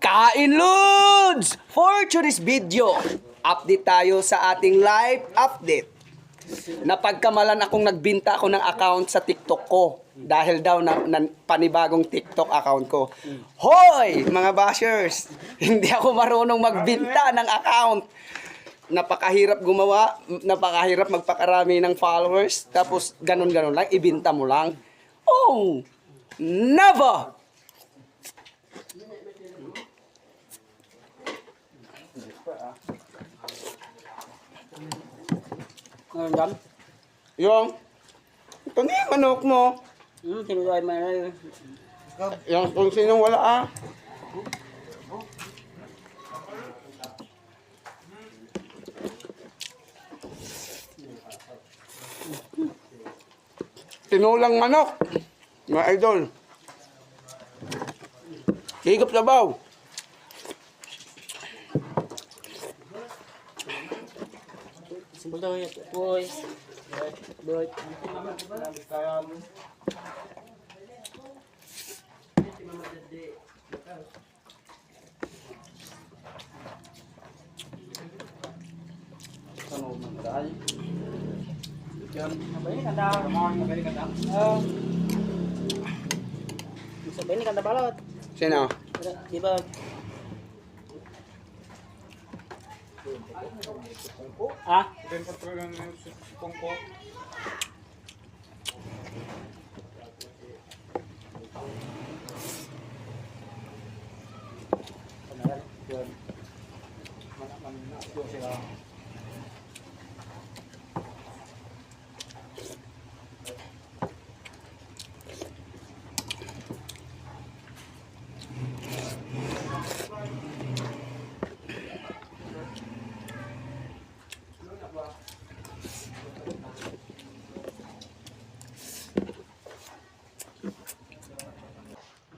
Kain Lods! For today's video, update tayo sa ating live update. Napagkamalan akong nagbinta ako ng account sa TikTok ko dahil daw na panibagong TikTok account ko. Hoy! Mga bashers! Hindi ako marunong magbinta ng account. Napakahirap gumawa, napakahirap magpakarami ng followers, tapos ganun-ganun lang, ibinta mo lang. Oh! Never! Ngayon dyan? Yung, ito na yung manok mo. Tinuloy mo na. Yung kung sinong wala ah. Tinulang manok. Mga idol. Higop sabaw. Simple boys. Boy. Sabihin ni kanta balot. Sino? Di ba? Ah?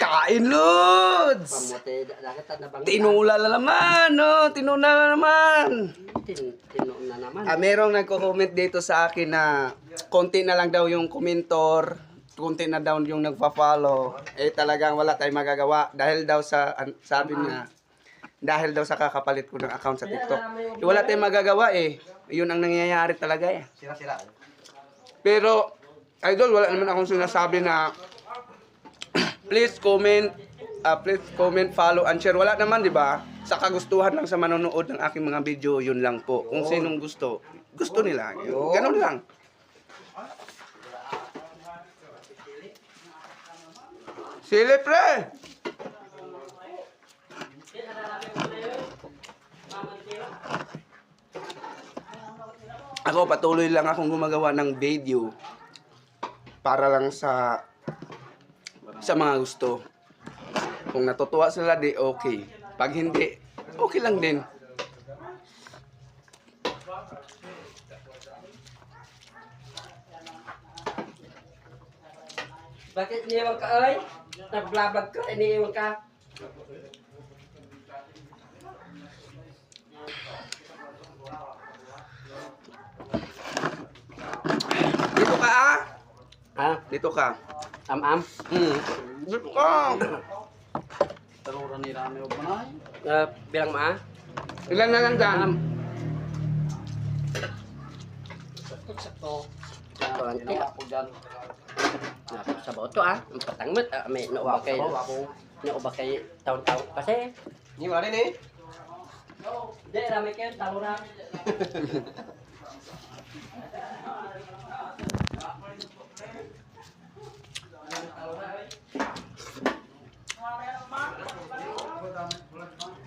Kain Lods! Tinula na naman, no? Tinula na naman. Tinuna naman. Merong nagko-comment dito sa akin na konti na lang daw yung komentor, konti na daw yung nagpa-follow. Talagang wala tayong magagawa dahil daw sa sabi niya, dahil daw sa kakapalit ko ng account sa TikTok. Wala tayong magagawa eh. Yun ang nangyayari talaga eh. Sira-sira. Pero idol, wala naman akong sinasabi na please comment, follow and share. Wala naman, di ba? Sa kagustuhan lang sa manonood ng aking mga video, yun lang po. Kung sinong gusto, gusto nila. Ganun lang. Sili, pre! Ako, patuloy lang akong gumagawa ng video para lang sa mga gusto. Kung natutuwa sila, di okay. Pag hindi, okay lang din. Bakit iniiwan ka ay? Nag-vlog ka, iniiwan ka. Dito ka ah! Ha? Dito ka. Am-am? Dito ka. Taruran ni Rami o Panay. Bilang ma? Ilan na lang dyan? Sakto. Konti. Ginawa ko dyan. Sa boto ah. Ang patangmat. May nauba kay... Nauba kay taon-taon. Kasi... Hindi wala rin eh. Hindi, rami kayo. Talo na.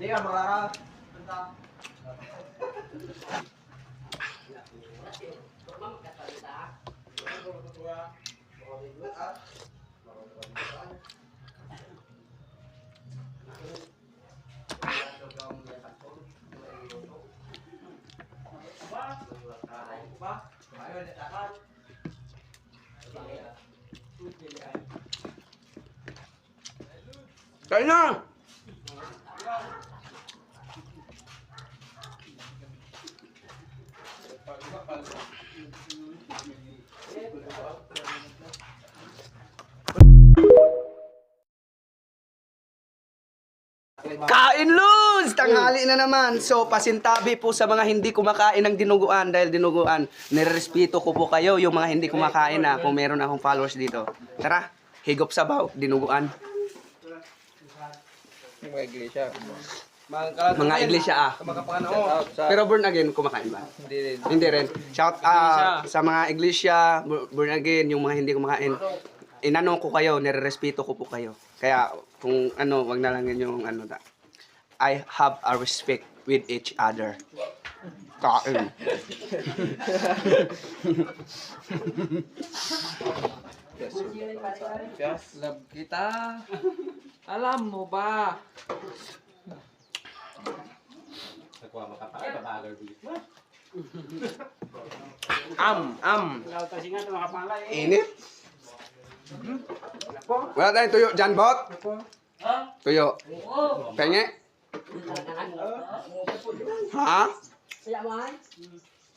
Hindi ka makaka. Kain na! Kain, Lods! Tanghali na naman. So, pasintabi po sa mga hindi kumakain ng dinuguan. Dahil dinuguan, nirespeto ko po kayo, yung mga hindi kumakain na, kung meron akong followers dito. Tara, higop sabaw, dinuguan. Mga iglesia. Mga iglesia Pero born again, kumakain ba? Hindi rin. Hindi rin. Shout sa mga iglesia, born again, yung mga hindi kumakain. Inano ko kayo, nirerespeto ko po kayo. Kaya kung ano, wag na lang yun yung ano da. I have a respect with each other. Kain. Yes, love kita. Alam mo ba? Init. Wala tayong tuyo dyan, bot? Tuyo. Penge? Ha?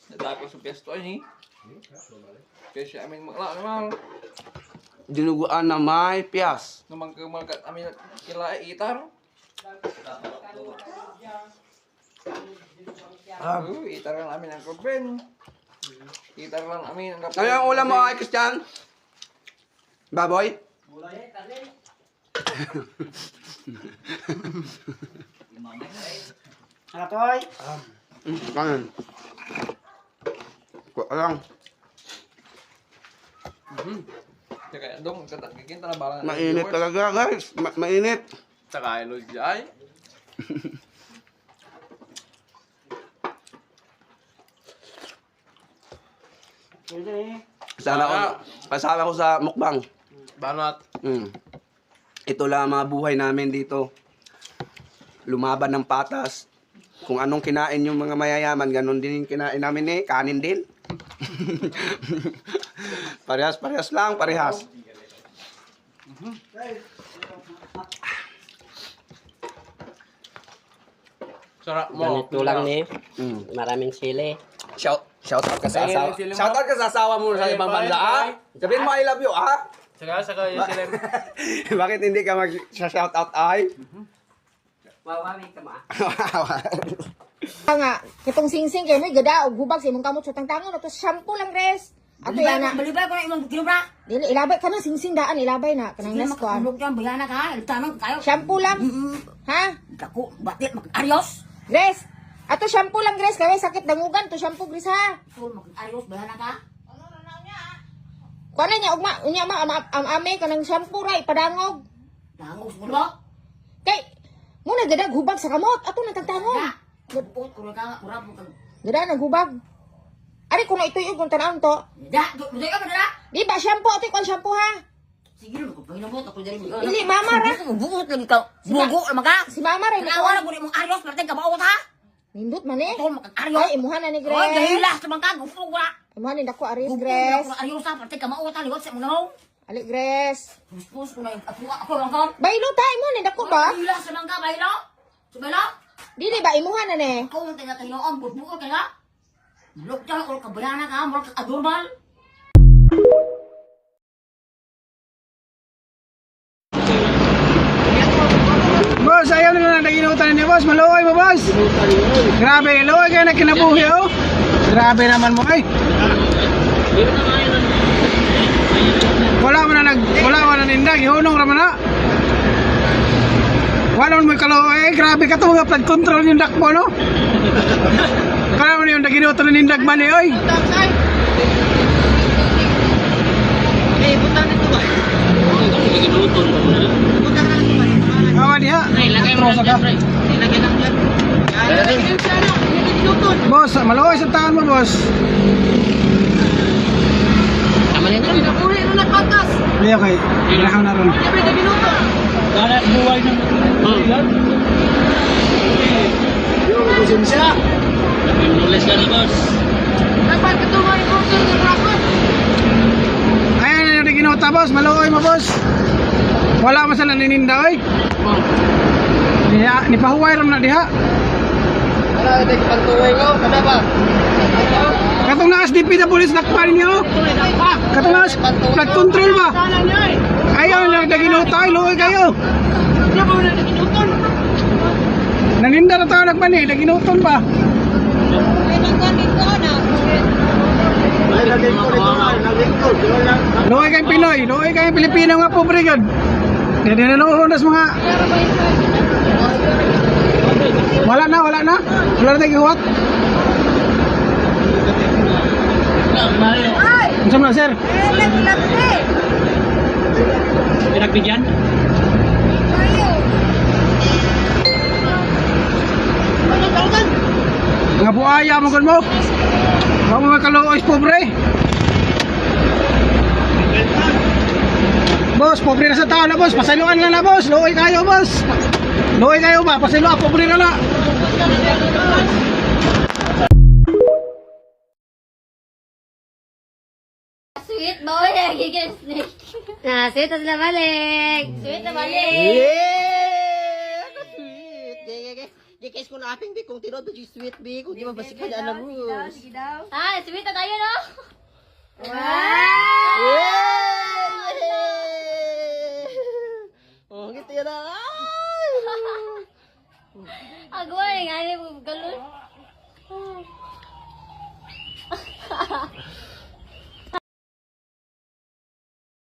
Nadako sa pesto ay. Kasi amin magla naman. Dinuguan na may piyas. Naman kamagat amin kila itar. Itar lang amin ang kurben. Itar lang amin ang Ano yung ulam mo ay Christian? Baboy? Atoy. Kain. Kuha lang. Kaya dong katagikin ta na balang. Mainit talaga guys. Mainit. Saka ilo jay. Kasama ko sa mukbang. Banat. Ito lang ang mga buhay namin dito. Lumaban ng patas. Kung anong kinain yung mga mayayaman, ganun din yung kinain namin kanin din. Parehas lang, parehas. Sarap mo. Ganito lang ni. Mm. Maraming sili. Shout out ka sa asawa. Shout out ka sa asawa mo sa ibang bansa, ha? Sabihin mo I love you, ha? Saka yung sila. Bakit hindi ka mag-shout out ay? Wawawin ka ma. Nga, kitong singsing kayo may gada og hubag sa imong kamot sa tangtangon ato shampoo lang res. Ato yan na. Balibay ko na imong kinubra. Dili ilabay ka na singsing daan ilabay na kanang Sige, nas ko. makatulog yan, bayana ka. Tanong kayo. Shampoo lang. Ha? Dako, batit, mag-arios. Gres. Ato shampoo lang gres kay sakit dangugan to shampoo gres ha. So, mag-arios, bayana ka. Kuan na niya ugma unya ame kanang shampoo ra ipadangog. Dangos mo lo. Kay muna gada hubag sa kamot ato na tangtangon. Ya. Put, kung ka, kurap mo kag... Gada naghubag. Ari kuno itoy kung tanawon to. Da, duday ka ba na? Di ba shampoo ato kon shampoo ha? Sige, magpahinamot ako dyan. Dili mama ra. Bugot lagi ka. Bugo naman ka. Si mama ra Kaya wala ko rin mong arios, parteng ka maot ha? Nindot man eh. Ito, mag-arios. Ay imuhan na ni Oh, Gres. gahilas naman ka. Gusto ko na. Imuhan ni dako aris Gusto Gres. ko na arios ha, parteng ka maot ha. Liwat sa muna. Ali Gres. Puspus ko na yung ako lang ka. Baylo tayo mo ni dako ba? Gahilas naman ka, baylo. So, baylo. Dili ba imuhan na ni? Ako ang taga-tayoon, bubuo ka nga. Bulok dyan, o kabayana ka, bulok ka adormal. Boss, ayaw na lang naginutan niya, boss. Maluoy mo, boss. Grabe, luoy kayo na kinabuhi, oh. Grabe naman mo, ay. Wala mo na nindag, ihunong raman na. Wala mo kaluoy, grabe ka to, flood control yung dakbo, no? Kaya mo na yung naginutan na nindag man, eh, oy. Awa diha. Trosa ka. Boss, maluoy sa taon mo, boss. Tama na rin. Ay, okay. Ilahaw na ron. Ayan na yung ginuta, boss. Maluoy mo, boss. Wala mo sa nanininda, oy. Diha, nipahuway ram na diha. Katong na SDP na pulis nakpan niyo. Katong na flood control ba? Ayaw na ginuta, ay luoy kayo. Paninda na tao nagmani, naginuton pa. Luoy kayong Pinoy, luoy kayong Pilipino nga pobre gud. Hindi na nahuhunas mga... Wala na. Wala na tayong gihuwat. Ano sa mga sir? Pinagbigyan? Mga buaya mo gud mo. Wala mo makaluoy pobre. Boss, pobre na sa tao na boss. Pasailuan na boss. Luoy kayo boss. Luoy kayo ba? Pasailuan, pobre na na. Sweet boy, gigil snake. Ah, sweet na balik. Sweet na balik. Gikis ko na aping bi kung tinod ba sweet bi kung di mabasikan alam mo. Ah, sweet na tayo, no? Oh, gitu ya na. Agwa, nga ni galon.